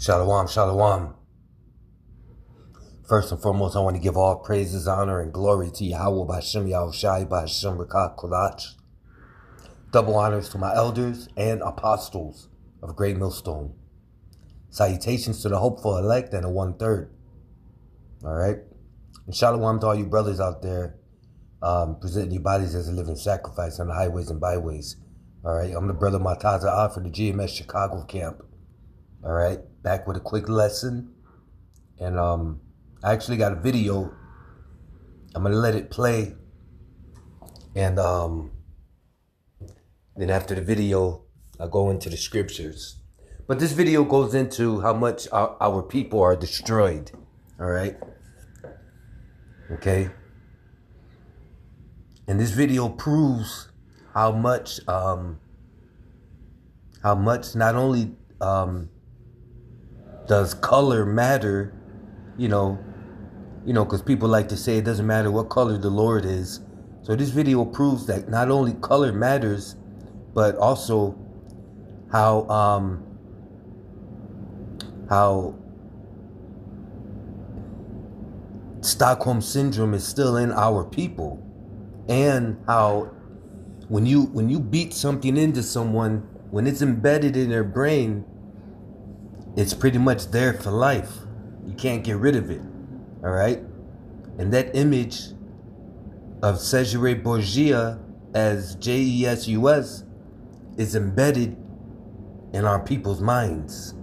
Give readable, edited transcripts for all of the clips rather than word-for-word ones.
Shalom, shalom. First and foremost, I want to give all praises, honor, and glory to Yahweh B'Hashem Yahushai B'Hashem Rakah Kolach. Double honors to my elders and apostles of Great Millstone. Salutations to the hopeful elect and the 1/3. Alright? And shalom to all you brothers out there presenting your bodies as a living sacrifice on the highways and byways. Alright? I'm the brother Mataza for the GMS Chicago camp. Alright? Back with a quick lesson. And I actually got a video. I'm going to let it play. And then after the video, I'll go into the scriptures. But this video goes into how much our people are destroyed. Alright? Okay? And this video proves how much not only does color matter, because people like to say it doesn't matter what color the Lord is. So this video proves that not only color matters, but also how Stockholm Syndrome is still in our people, and how when you beat something into someone, when it's embedded in their brain, it's pretty much there for life. You can't get rid of it. All right? And that image of Cesare Borgia as Jesus is embedded in our people's minds.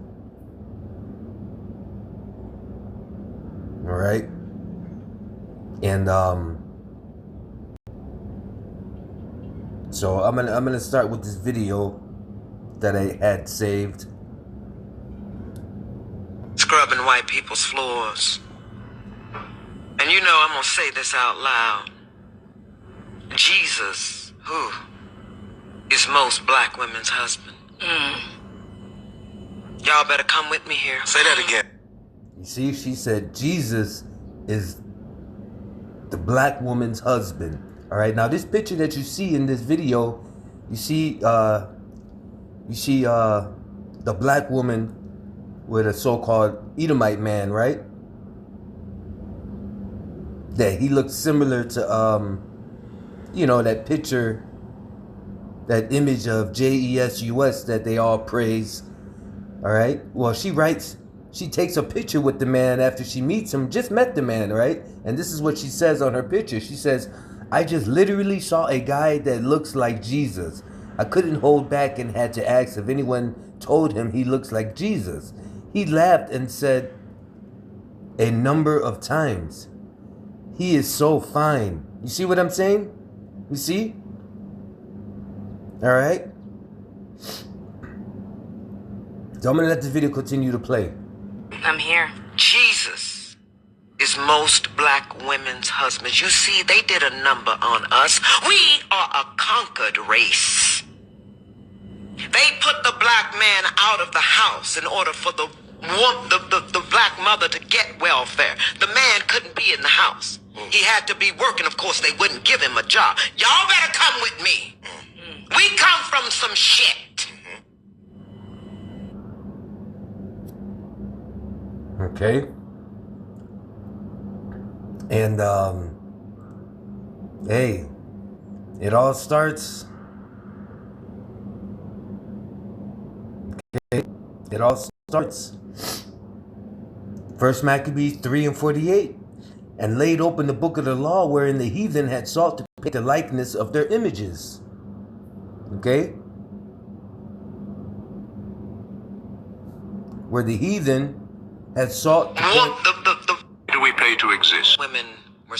All right? And so I'm gonna start with this video that I had saved. Scrubbing white people's floors. And I'm gonna say this out loud. Jesus, who is most black women's husband. Y'all better come with me here. Say that again. You see, she said Jesus is the black woman's husband. All right, now this picture that you see in this video, you see the black woman with a so-called Edomite man, right? That he looks similar to, that picture, that image of Jesus that they all praise. All right. Well, she takes a picture with the man after she meets him, just met the man, right? And this is what she says on her picture. She says, "I just literally saw a guy that looks like Jesus. I couldn't hold back and had to ask if anyone told him he looks like Jesus. He laughed and said a number of times, 'He is so fine.'" You see what I'm saying? You see? All right? So I'm going to let the video continue to play. I'm here. Jesus is most black women's husbands. You see, they did a number on us. We are a conquered race. They put the black man out of the house in order for the black mother to get welfare. The man couldn't be in the house. He had to be working. Of course, they wouldn't give him a job. Y'all better come with me. We come from some shit. Okay. And, hey, it all starts. Okay. It all starts. First Maccabees 3:48. "And laid open the book of the law, wherein the heathen had sought to paint the likeness of their images." Okay? Where the heathen had sought to do we pay to exist? Women were...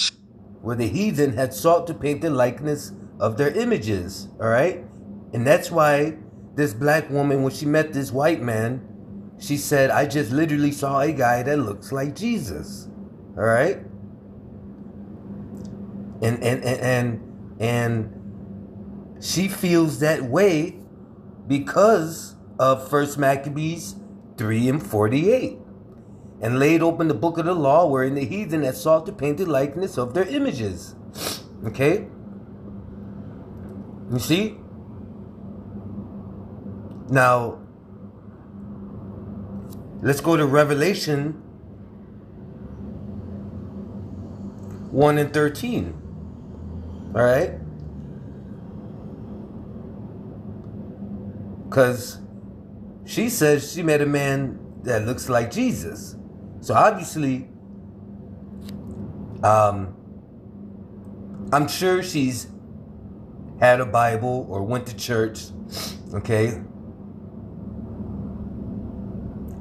Where the heathen had sought to paint the likeness of their images. Alright? And that's why this black woman, when she met this white man, she said, "I just literally saw a guy that looks like Jesus." Alright? And she feels that way because of First Maccabees 3:48. "And laid open the book of the law, wherein the heathen had sought to paint the likeness of their images." Okay? You see? Now, Let's go to Revelation 1 and 13. All right? Because she says she met a man that looks like Jesus. So obviously, I'm sure she's had a Bible or went to church, okay?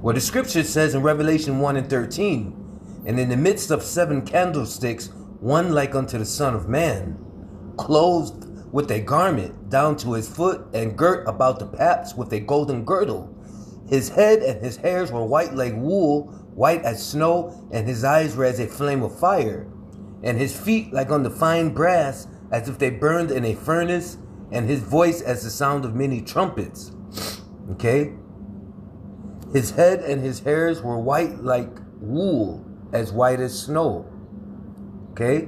Well, the scripture says in Revelation 1 and 13, and in the midst of 7 candlesticks, one like unto the Son of Man, clothed with a garment down to his foot, and girt about the paps with a golden girdle. His head and his hairs were white like wool, white as snow, and his eyes were as a flame of fire, and his feet like unto fine brass, as if they burned in a furnace, and his voice as the sound of many trumpets. Okay? His head and his hairs were white like wool, as white as snow. Okay?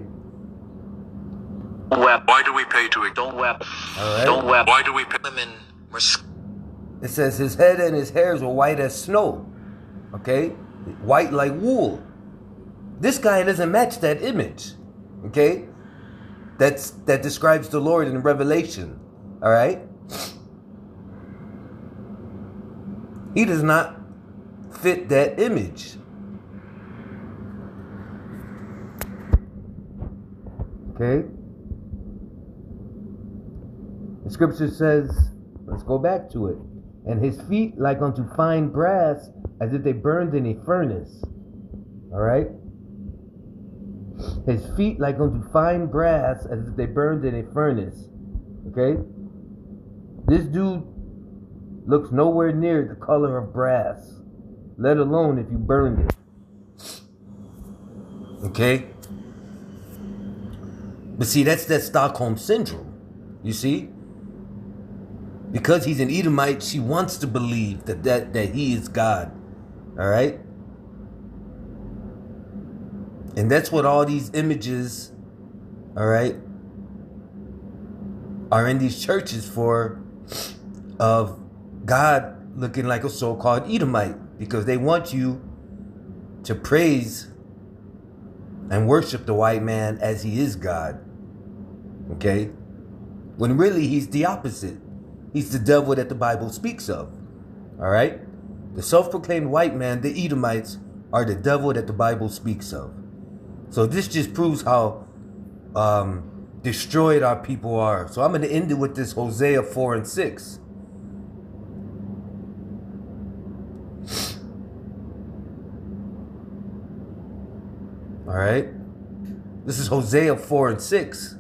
Why do we pay to exist? Don't weep. All right. Don't weep. Why do we pay? Women were It says his head and his hairs were white as snow. Okay? White like wool. This guy doesn't match that image. Okay? That describes the Lord in Revelation. All right? He does not fit that image. Okay? The scripture says, let's go back to it. And his feet like unto fine brass, as if they burned in a furnace. All right? His feet like unto fine brass, as if they burned in a furnace. Okay? This dude looks nowhere near the color of brass, let alone if you burned it. Okay? But see, that's that Stockholm Syndrome. You see? Because he's an Edomite, she wants to believe that he is God. All right? And that's what all these images, all right, are in these churches for, of God looking like a so-called Edomite, because they want you to praise and worship the white man as he is God. Okay? When really he's the opposite. He's the devil that the Bible speaks of. All right? The self-proclaimed white man, the Edomites, are the devil that the Bible speaks of. So this just proves how destroyed our people are. So I'm going to end it with this Hosea 4 and 6. All right? This is Hosea 4 and 6.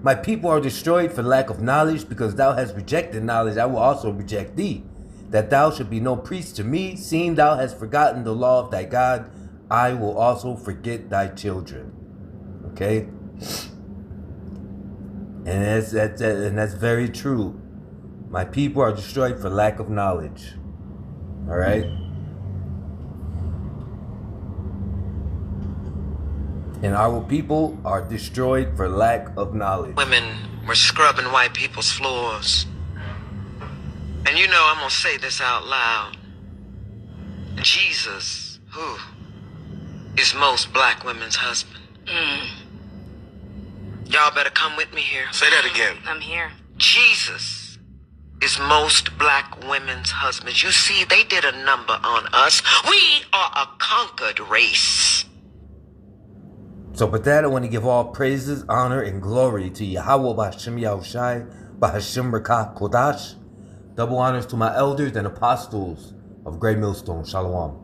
My people are destroyed for lack of knowledge, because thou hast rejected knowledge, I will also reject thee. That thou should be no priest to me, seeing thou hast forgotten the law of thy God, I will also forget thy children. Okay? And that's very true. My people are destroyed for lack of knowledge. All right? And our people are destroyed for lack of knowledge. women were scrubbing white people's floors. And you know, I'm gonna say this out loud. Jesus, who is most black women's husband. Y'all better come with me here. Say that again. I'm here. Jesus is most black women's husbands. You see, they did a number on us. We are a conquered race. So with that, I want to give all praises, honor, and glory to Yahweh B'Hashem Yahushai, B'Hashem Rekah Kodash. Double honors to my elders and apostles of Great Millstone. Shalom.